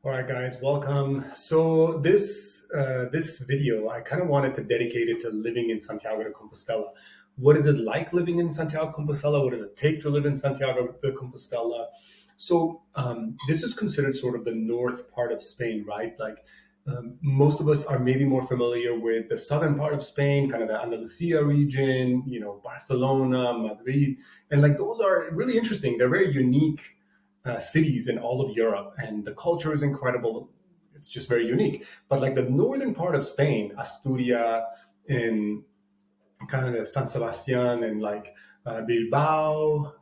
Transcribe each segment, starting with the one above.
All right, guys, welcome. So this video, I kind of wanted to dedicate it to living in Santiago de Compostela. What is it like living in Santiago de Compostela? What does it take to live in Santiago de Compostela? So this is considered sort of the north part of Spain, right? Most of us are maybe more familiar with the southern part of Spain, kind of the Andalusia region, Barcelona, Madrid, and like those are really interesting. They're very unique cities in all of Europe, and the culture is incredible. It's just very unique. But like the northern part of Spain, Asturias, in kind of San Sebastian, and Bilbao,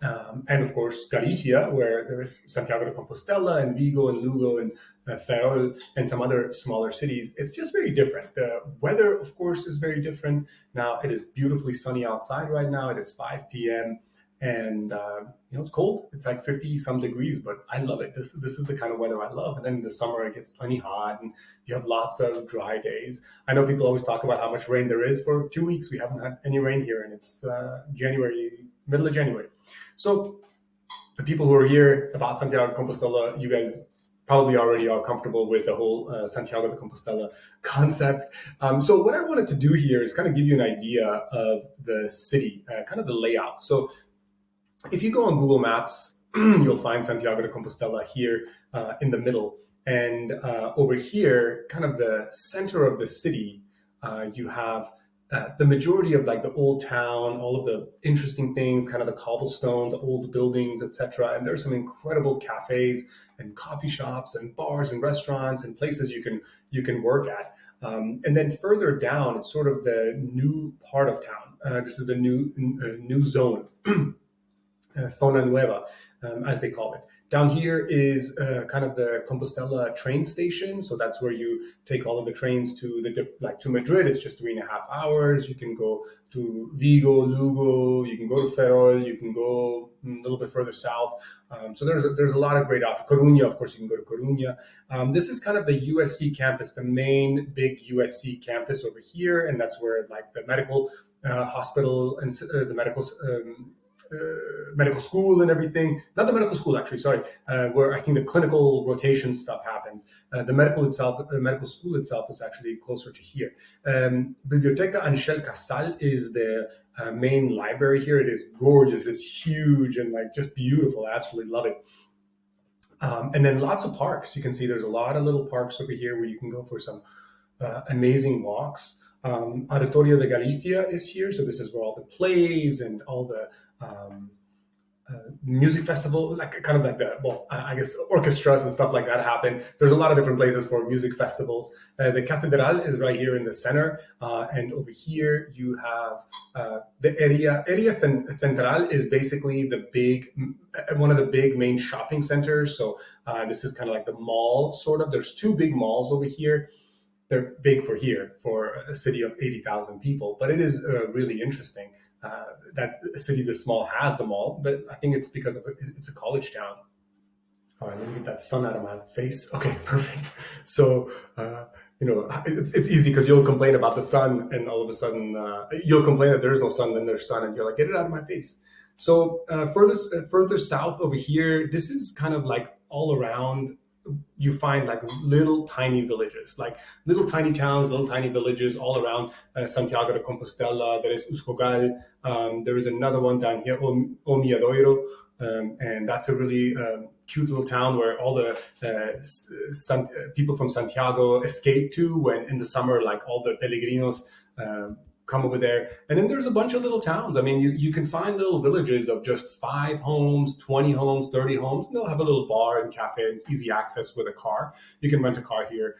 and of course Galicia, where there is Santiago de Compostela and Vigo and Lugo and Ferrol and some other smaller cities. It's just very different. The weather, of course, is very different. Now it is beautifully sunny outside right now. It is 5 p.m. and it's cold. It's like 50 some degrees, but I love it. This is the kind of weather I love. And then in the summer it gets plenty hot, and you have lots of dry days. I know people always talk about how much rain there is. For 2 weeks we haven't had any rain here, and it's January, middle of January. So the people who are here about Santiago de Compostela, you guys probably already are comfortable with the whole Santiago de Compostela concept. So what I wanted to do here is kind of give you an idea of the city, kind of the layout. So if you go on Google Maps, you'll find Santiago de Compostela here in the middle. And over here, kind of the center of the city, you have the majority of like the old town, all of the interesting things, kind of the cobblestone, the old buildings, etc. And there's some incredible cafes and coffee shops and bars and restaurants and places you can work at. And then further down, it's sort of the new part of town. This is the new zone. Zona Nueva, as they call it. Down here is kind of the Compostela train station. So that's where you take all of the trains to to Madrid. It's just 3.5 hours. You can go to Vigo, Lugo. You can go to Ferrol. You can go a little bit further south. So there's a lot of great options. Coruña, of course, you can go to Coruña. This is kind of the USC campus, the main big USC campus over here, and that's where like the medical hospital and the medical school and everything. Not the medical school, actually. Sorry, where I think the clinical rotation stuff happens. The medical school itself, is actually closer to here. Biblioteca Anshel Casal is the main library here. It is gorgeous. It's huge and like just beautiful. I absolutely love it. And then lots of parks. You can see there's a lot of little parks over here where you can go for some amazing walks. Auditorio de Galicia is here, so this is where all the plays and all the music festival, like kind of like I guess orchestras and stuff like that happen. There's a lot of different places for music festivals. The Catedral is right here in the center, and over here you have the area Central is basically one of the big main shopping centers. So this is kind of like the mall, sort of. There's two big malls over here. They're big for here, for a city of 80,000 people, but it is really interesting that a city this small has them all. But I think it's because it's a college town. All right, let me get that sun out of my face. Okay, perfect. So, it's easy because you'll complain about the sun, and all of a sudden you'll complain that there's no sun, then there's sun, and you're like, get it out of my face. So further south over here, this is kind of like all around. You find like little tiny villages, like little tiny towns, little tiny villages all around Santiago de Compostela. There is Uscogal. There is another one down here, Omiadoiro, and that's a really cute little town where all the people from Santiago escape to when in the summer, like all the peregrinos come over there. And then there's a bunch of little towns. I mean, you can find little villages of just 5 homes, 20 homes, 30 homes. And they'll have a little bar and cafe. It's easy access with a car. You can rent a car here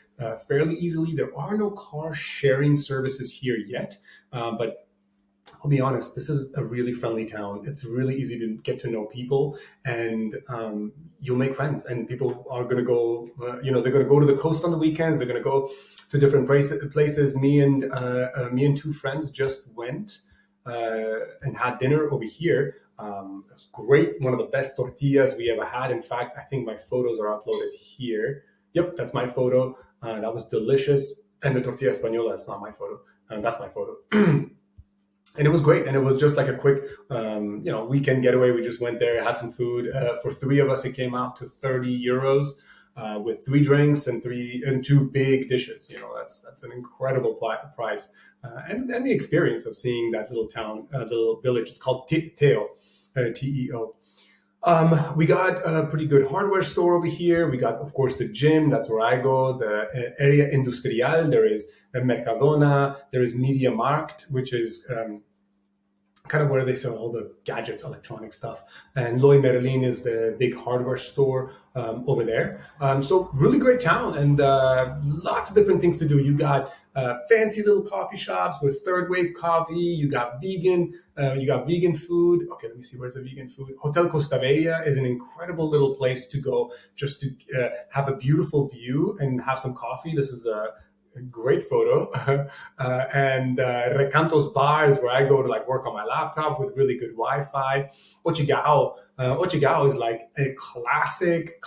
fairly easily. There are no car sharing services here yet, but I'll be honest, this is a really friendly town. It's really easy to get to know people, and you'll make friends. And people are going to go, they're going to go to the coast on the weekends. They're going to go to different places. Me and 2 friends just went and had dinner over here. It was great. One of the best tortillas we ever had. In fact, I think my photos are uploaded here. Yep, that's my photo. That was delicious. And the tortilla española, that's not my photo. That's my photo. And it was great. And it was just like a quick, weekend getaway. We just went there, had some food. For 3 of us, it came out to 30 euros. with three drinks and two big dishes. That's an incredible price, and the experience of seeing that little town, little village. It's called Teo, Teo. We got a pretty good hardware store over here. We got, of course, the gym. That's where I go. The area industrial. There is Mercadona. There is Media Markt, which is kind of where they sell all the gadgets, electronic stuff. And Loy Merlin is the big hardware store over there. So really great town, and lots of different things to do. You got fancy little coffee shops with third wave coffee. You got vegan. You got vegan food. Okay, let me see. Where's the vegan food? Hotel Costa Bella is an incredible little place to go just to have a beautiful view and have some coffee. This is a great photo. And Recanto's Bar is where I go to like work on my laptop with really good Wi-Fi. Ochigao is like a classic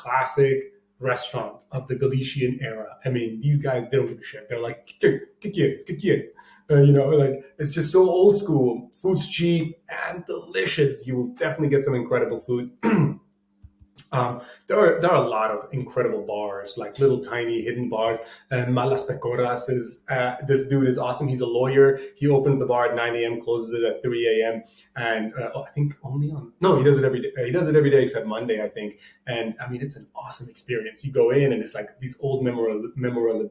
restaurant of the Galician era. I mean, these guys, they don't give a shit. They're like, "Que quieres?" Like it's just so old school. Food's cheap and delicious. You will definitely get some incredible food. There are a lot of incredible bars, like little tiny hidden bars. Malas Pecoras is this dude is awesome. He's a lawyer. He opens the bar at 9 a.m., closes it at 3 a.m. And I think only on no, he does it every day. He does it every day except Monday, I think. And I mean, it's an awesome experience. You go in and it's like these old memorabilia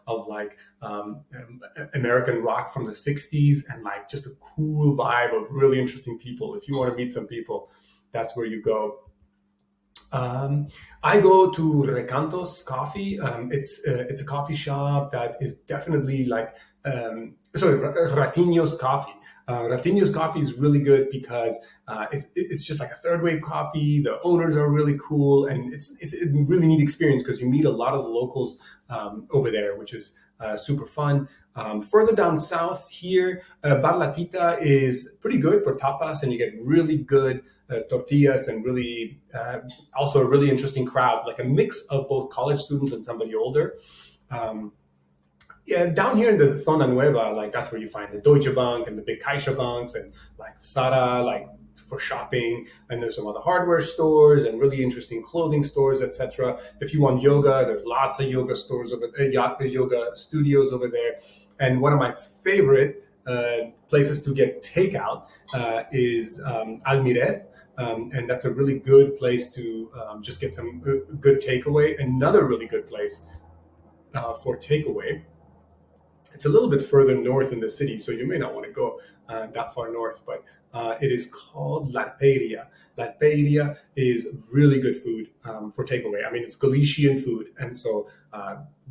of like American rock from the 60s, and like just a cool vibe of really interesting people. If you want to meet some people, that's where you go. I go to Recantos Coffee. It's a coffee shop that is definitely like Ratinho's Coffee. Ratinho's Coffee is really good because it's just like a third wave coffee. The owners are really cool, and it's a really neat experience because you meet a lot of the locals over there, which is super fun. Further down south here, Bar La Tita is pretty good for tapas, and you get really good tortillas and really also a really interesting crowd, like a mix of both college students and somebody older. Yeah, down here in the Zona Nueva, like that's where you find the Deutsche Bank and the big Caixa banks and like Zara, like for shopping. And there's some other hardware stores and really interesting clothing stores, etc. If you want yoga, there's lots of yoga stores yoga studios over there. And one of my favorite places to get takeout is Almirez. And that's a really good place to just get some good takeaway. Another really good place for takeaway, it's a little bit further north in the city, so you may not want to go that far north, but it is called La Peria. La Peria is really good food for takeaway. I mean, it's Galician food, and so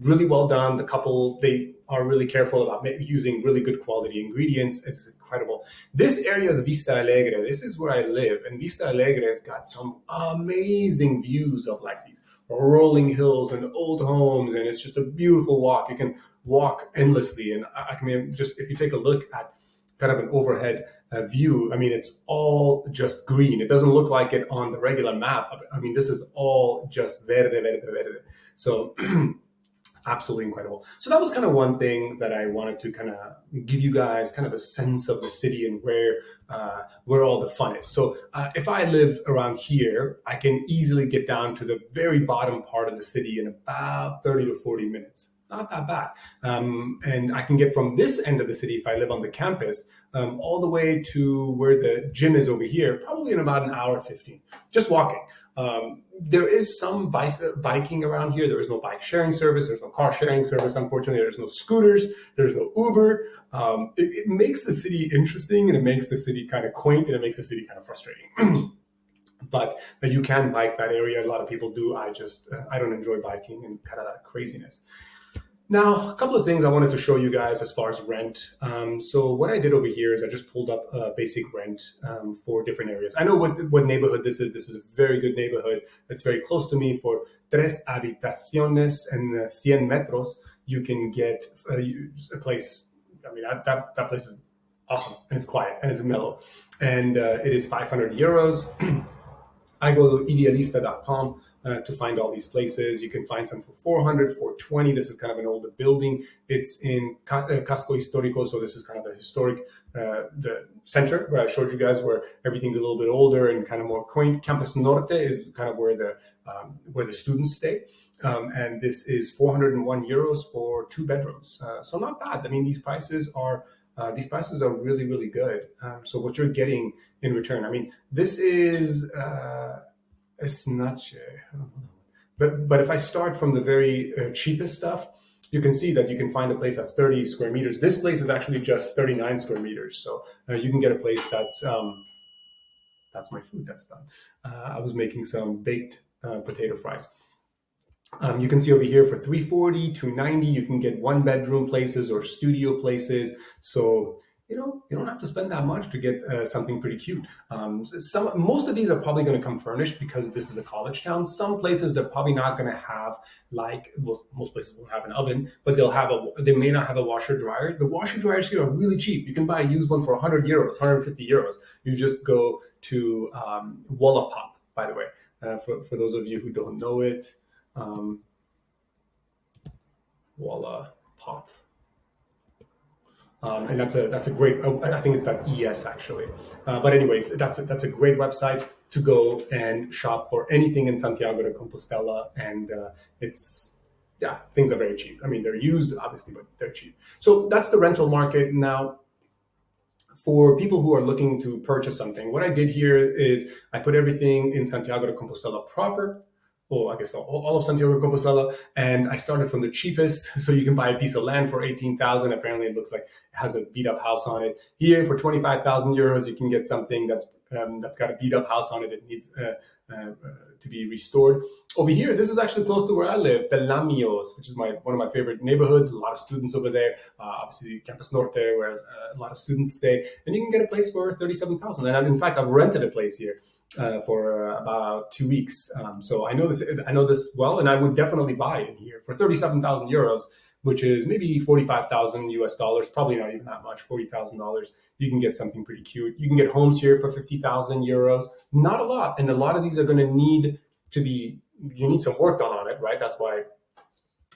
really well done. The couple, they are really careful about using really good quality ingredients. It's incredible. This area is Vista Alegre. This is where I live, and Vista Alegre has got some amazing views of like these rolling hills and old homes, and it's just a beautiful walk. You can walk endlessly, and I mean, just if you take a look at kind of an overhead view, I mean, it's all just green. It doesn't look like it on the regular map. I mean, this is all just verde, verde, verde. So absolutely incredible. So that was kind of one thing that I wanted to kind of give you guys kind of a sense of the city and where all the fun is. So if I live around here, I can easily get down to the very bottom part of the city in about 30 to 40 minutes. Not that bad. And I can get from this end of the city, if I live on the campus, all the way to where the gym is over here, probably in about an hour 15, just walking. There is some biking around here. There is no bike sharing service. There's no car sharing service. Unfortunately, there's no scooters. There's no Uber. It makes the city interesting, and it makes the city kind of quaint, and it makes the city kind of frustrating. But you can bike that area. A lot of people do. I don't enjoy biking and kind of that craziness. Now, a couple of things I wanted to show you guys as far as rent. So what I did over here is I just pulled up basic rent for different areas. I know what neighborhood this is. This is a very good neighborhood. It's very close to me. For tres habitaciones and 100 metros, you can get a place. I mean, that place is awesome, and it's quiet, and it's mellow. And it is 500 euros I go to idealista.com to find all these places. You can find some for 400, 420. This is kind of an older building. It's in Casco Histórico, so this is kind of the historic the center where I showed you guys, where everything's a little bit older and kind of more quaint. Campus Norte is kind of where the students stay. And this is 401 euros for 2 bedrooms. So not bad. I mean, these prices are really, really good. So what you're getting in return, I mean, this is it's not, but if I start from the very cheapest stuff, you can see that you can find a place that's 30 square meters. This place is actually just 39 square meters. So you can get a place that's my food that's done. I was making some baked potato fries. You can see over here for 340, 290, you can get 1 bedroom places or studio places. So, you don't have to spend that much to get something pretty cute. Most of these are probably going to come furnished because this is a college town. Some places they're probably not going to have, like, well, most places won't have an oven, but they may not have a washer dryer. The washer dryers here are really cheap. You can buy a used one for 100 euros, 150 euros. You just go to Wallapop, by the way, for those of you who don't know it. Voila Pop. And that's a great. I think it's .es actually. But anyways, that's a great website to go and shop for anything in Santiago de Compostela, and it's yeah, things are very cheap. I mean, they're used obviously, but they're cheap. So that's the rental market now. For people who are looking to purchase something, what I did here is I put everything in Santiago de Compostela proper. Well, I guess all of Santiago de Compostela, and I started from the cheapest. So you can buy a piece of land for 18,000. Apparently, it looks like it has a beat up house on it. Here, for 25,000 euros, you can get something that's got a beat up house on it. It needs to be restored. Over here, this is actually close to where I live, Pelamios, which is one of my favorite neighborhoods. A lot of students over there. Obviously, Campus Norte, where a lot of students stay, and you can get a place for 37,000. And in fact, I've rented a place here for about 2 weeks. So I know this well, and I would definitely buy it here for 37,000 euros, which is maybe 45,000 US dollars, probably not even that much, $40,000. You can get something pretty cute. You can get homes here for 50,000 euros. Not a lot. And a lot of these are going to need you need some work done on it, right? That's why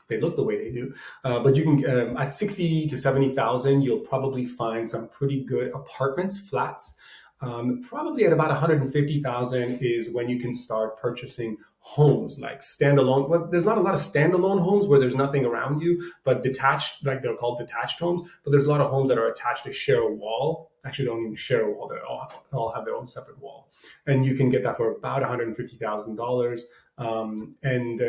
they look the way they do. But you can, at 60 to 70,000, you'll probably find some pretty good apartments, flats. Probably at about 150,000 is when you can start purchasing homes, like standalone. Well, there's not a lot of standalone homes where there's nothing around you, but detached, like they're called detached homes. But there's a lot of homes that are attached to share a wall. Actually, don't even share a wall. They all have their own separate wall, and you can get that for about $150,000. And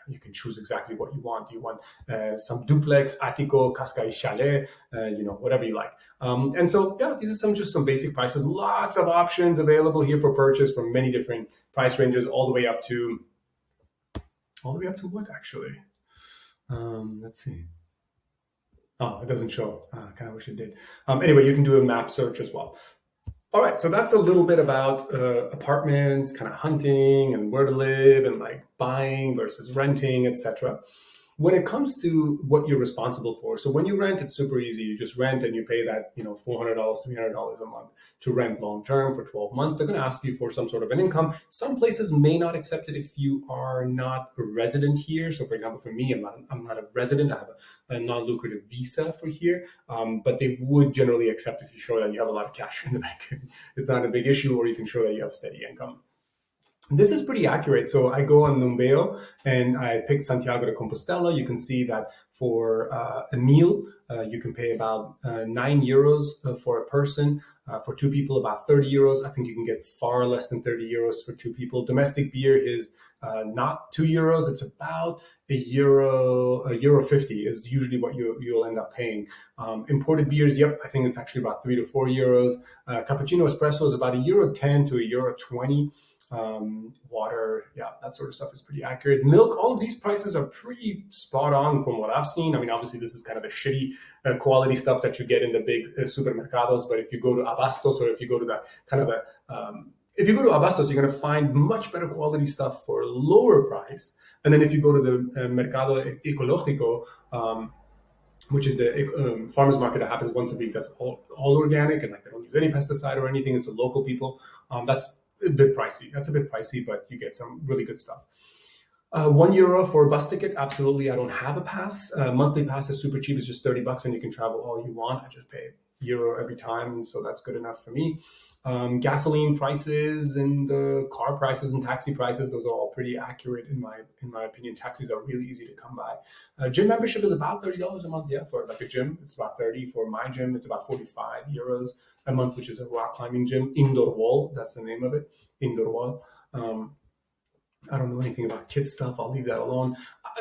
you can choose exactly what you want. Do you want some duplex, attico, casca y chalet, whatever you like. And so, yeah, these are just some basic prices. Lots of options available here for purchase from many different price ranges, all the way up to what actually? Let's see. Oh, it doesn't show. I kind of wish it did. Anyway, you can do a map search as well. All right, so that's a little bit about apartments, kind of hunting and where to live and like buying versus renting, etc. When it comes to what you're responsible for, so when you rent, it's super easy. You just rent and you pay that, $400, $300 a month to rent long term for 12 months. They're going to ask you for some sort of an income. Some places may not accept it if you are not a resident here. So, for example, for me, I'm not a resident. I have a non-lucrative visa for here, but they would generally accept if you show that you have a lot of cash in the bank. It's not a big issue, or you can show that you have steady income. This is pretty accurate. So I go on Numbeo and I pick Santiago de Compostela. You can see that for a meal, you can pay about 9 euros for a person. For 2 people, about 30 euros. I think you can get far less than 30 euros for 2 people. Domestic beer is not 2 euros. It's about euro 50 is usually what you'll end up paying. Imported beers, yep, I think it's actually about 3 to 4 euros. Cappuccino espresso is about euro 10 to euro 20. Water, yeah, that sort of stuff is pretty accurate. Milk, all of these prices are pretty spot on from what I've seen. I mean, obviously this is kind of the shitty quality stuff that you get in the big supermercados, but if you go to Abastos, or if you go to that kind of if you go to Abastos, you're going to find much better quality stuff for a lower price. And then if you go to the Mercado Ecológico, which is the farmers market that happens once a week. That's all organic, and like they don't use any pesticide or anything. It's the local people. That's a bit pricey. That's a bit pricey, but you get some really good stuff. €1 for a bus ticket. Absolutely. I don't have a pass. Monthly pass is super cheap. It's just $30 and you can travel all you want. I just pay euro every time. And so that's good enough for me. Gasoline prices and car prices and taxi prices, those are all pretty accurate in my opinion. Taxis are really easy to come by. Gym membership is about $30 a month. Yeah, for like a gym, it's about 30. For my gym, it's about 45 euros a month, which is a rock climbing gym. Indoor wall, that's the name of it. Indoor wall. I don't know anything about kids stuff. I'll leave that alone.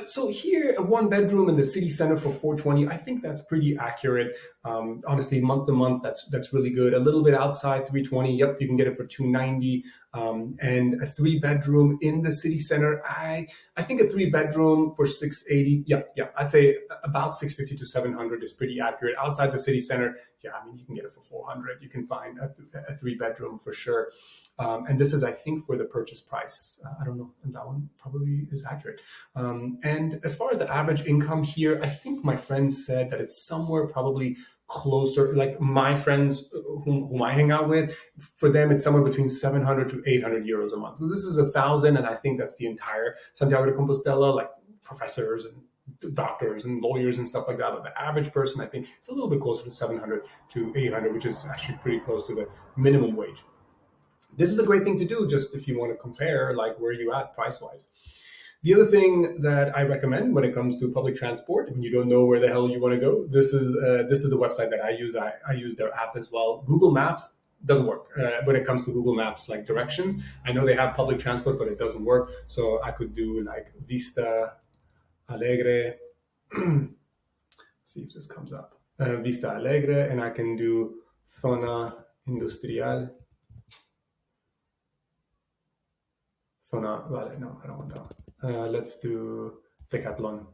So here, a one bedroom in the city center for 420. I think that's pretty accurate. Honestly, month to month, that's really good. A little bit outside, 320. Yep, you can get it for 290. And a three bedroom in the city center. I think a three bedroom for 680. Yeah. I'd say about 650 to 700 is pretty accurate. Outside the city center, yeah, I mean you can get it for 400. You can find a three bedroom for sure. And this is, I think, for the purchase price. I don't know, and that one probably is accurate. And as far as the average income here, I think my friends said that it's somewhere probably closer, like my friends whom I hang out with, for them, it's somewhere between 700 to 800 euros a month. So this is 1,000, and I think that's the entire Santiago de Compostela, like professors and doctors and lawyers and stuff like that. But the average person, I think, it's a little bit closer to 700 to 800, which is actually pretty close to the minimum wage. This is a great thing to do just if you want to compare like where you at price wise. The other thing that I recommend when it comes to public transport, when you don't know where the hell you want to go, this is the website that I use. I use their app as well. Google Maps doesn't work when it comes to Google Maps, like directions. I know they have public transport, but it doesn't work. So I could do like Vista Alegre. See if this comes up. Vista Alegre, and I can do Zona Industrial. Vale, no, I don't want that. Let's do Decathlon.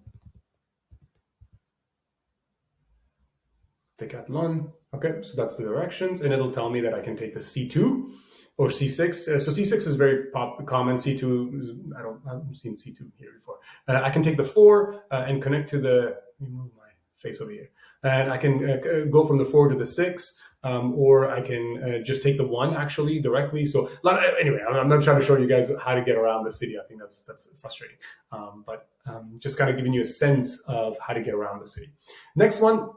Okay, so that's the directions, and it'll tell me that I can take the C2 or C6. So C6 is very common. C2, I haven't seen C2 here before. I can take the 4 and connect to the. Let me move my face over here, and I can go from the 4 to the 6. Or I can just take the 1 actually directly. So anyway, I'm not trying to show you guys how to get around the city. I think that's frustrating, but just kind of giving you a sense of how to get around the city. Next one.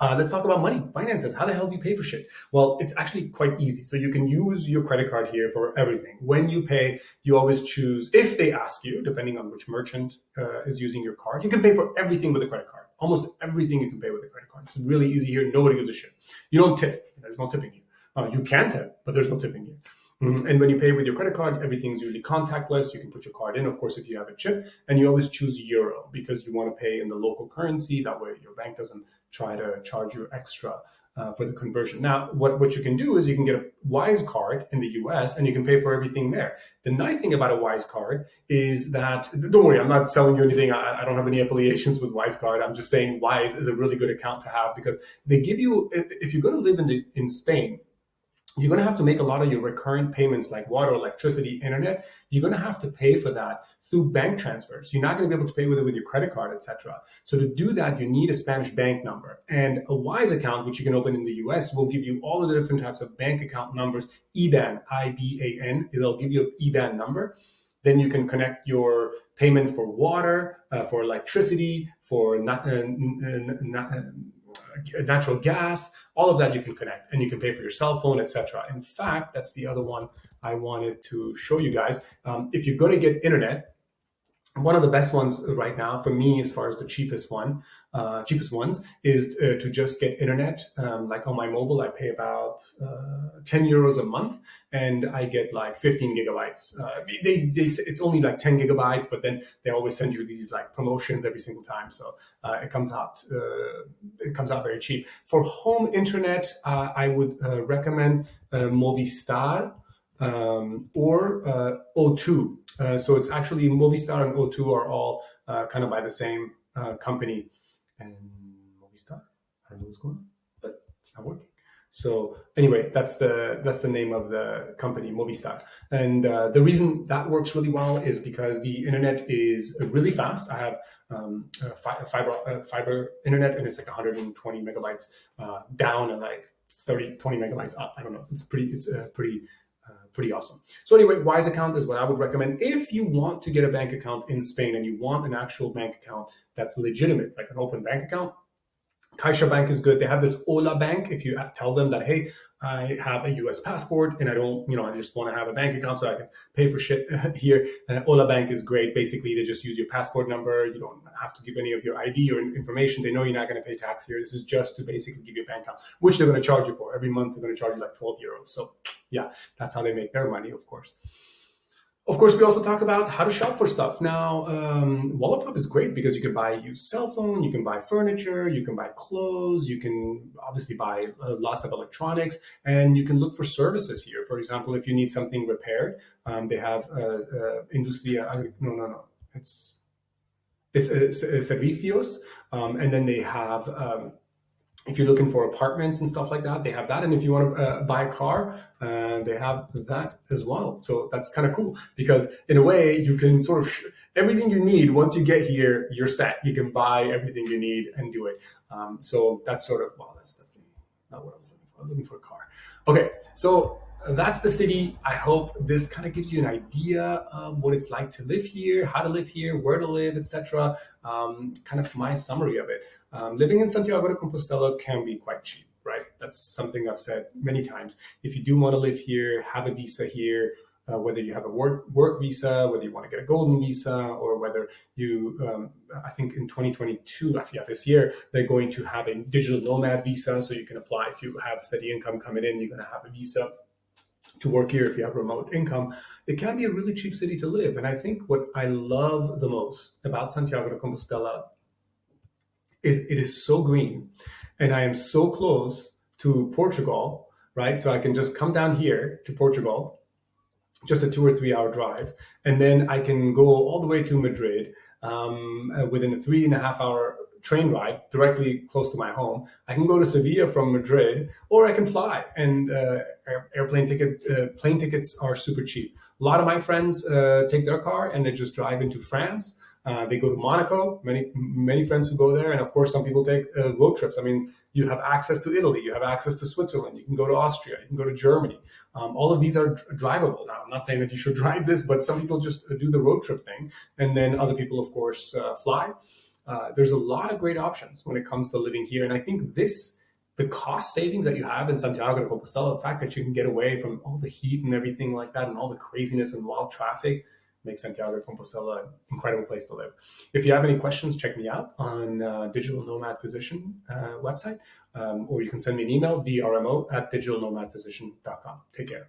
Let's talk about money, finances. How the hell do you pay for shit? Well, it's actually quite easy. So you can use your credit card here for everything. When you pay, you always choose, if they ask you, depending on which merchant is using your card, you can pay for everything with a credit card. Almost everything you can pay with a credit card. It's really easy here. Nobody gives a shit. You don't tip. There's no tipping here. You can tip, but there's no tipping here. And when you pay with your credit card, everything's usually contactless. You can put your card in, of course, if you have a chip, and you always choose euro because you want to pay in the local currency. That way your bank doesn't try to charge you extra for the conversion. Now, what you can do is you can get a Wise card in the US and you can pay for everything there. The nice thing about a Wise card is that, don't worry, I'm not selling you anything. I don't have any affiliations with Wise card. I'm just saying Wise is a really good account to have because they give you, if you're going to live in Spain, you're going to have to make a lot of your recurrent payments like water, electricity, internet. You're going to have to pay for that through bank transfers. You're not going to be able to pay with it with your credit card, etc. So to do that, you need a Spanish bank number. And a Wise account, which you can open in the US, will give you all of the different types of bank account numbers, IBAN, IBAN. It'll give you an IBAN number. Then you can connect your payment for water, for electricity, for natural gas, all of that you can connect, and you can pay for your cell phone, etc. In fact, that's the other one I wanted to show you guys. If you're going to get internet, one of the best ones right now for me, as far as the cheapest ones, is to just get internet. Like on my mobile, I pay about 10 euros a month, and I get like 15 gigabytes. It's only like 10 gigabytes, but then they always send you these like promotions every single time, so it comes out very cheap. For home internet, I would recommend Movistar or O2. So it's actually Movistar and O2 are all kind of by the same company. And Movistar, I don't know what's going on, but it's not working. So anyway, that's the name of the company, Movistar. And the reason that works really well is because the internet is really fast. I have fiber internet, and it's like 120 megabytes down and like 20 megabytes up. I don't know. It's pretty awesome. So anyway, Wise account is what I would recommend if you want to get a bank account in Spain and you want an actual bank account that's legitimate, like an open bank account. CaixaBank is good. They have this Ola Bank. If you tell them that, hey, I have a US passport and I don't, I just want to have a bank account so I can pay for shit here. Ola Bank is great. Basically, they just use your passport number. You don't have to give any of your ID or information. They know you're not going to pay tax here. This is just to basically give you a bank account, which they're going to charge you for. Every month, they're going to charge you like 12 euros. So yeah, that's how they make their money, of course. Of course, we also talk about how to shop for stuff. Now, Wallapop is great because you can buy a used cell phone, you can buy furniture, you can buy clothes, you can obviously buy lots of electronics, and you can look for services here. For example, if you need something repaired, they have Industria, no, it's Servicios, and then they have if you're looking for apartments and stuff like that, they have that. And if you want to buy a car, they have that as well. So that's kind of cool because in a way you can sort of everything you need. Once you get here, you're set. You can buy everything you need and do it. So that's sort of, well, that's definitely not what I was looking for. I'm looking for a car. Okay. So that's the city. I hope this kind of gives you an idea of what it's like to live here, how to live here, where to live, etc. Kind of my summary of it. Living in Santiago de Compostela can be quite cheap, right? That's something I've said many times. If you do want to live here, have a visa here, whether you have a work visa, whether you want to get a golden visa, or whether you, I think in 2022, this year, they're going to have a digital nomad visa. So you can apply if you have steady income coming in, you're going to have a visa to work here if you have remote income. It can be a really cheap city to live. And I think what I love the most about Santiago de Compostela is it is so green, and I am so close to Portugal, right? So I can just come down here to Portugal, just a 2 or 3 hour drive, and then I can go all the way to Madrid within a 3.5 hour train ride directly close to my home. I can go to Sevilla from Madrid, or I can fly. And plane tickets are super cheap. A lot of my friends take their car and they just drive into France. They go to Monaco. Many friends who go there, and of course, some people take road trips. I mean, you have access to Italy, you have access to Switzerland, you can go to Austria, you can go to Germany. All of these are drivable. Now, I'm not saying that you should drive this, but some people just do the road trip thing, and then other people, of course, fly. There's a lot of great options when it comes to living here, and I think the cost savings that you have in Santiago de Compostela, the fact that you can get away from all the heat and everything like that, and all the craziness and wild traffic, makes Santiago de Compostela an incredible place to live. If you have any questions, check me out on Digital Nomad Physician website, or you can send me an email, drmo@digitalnomadphysician.com. Take care.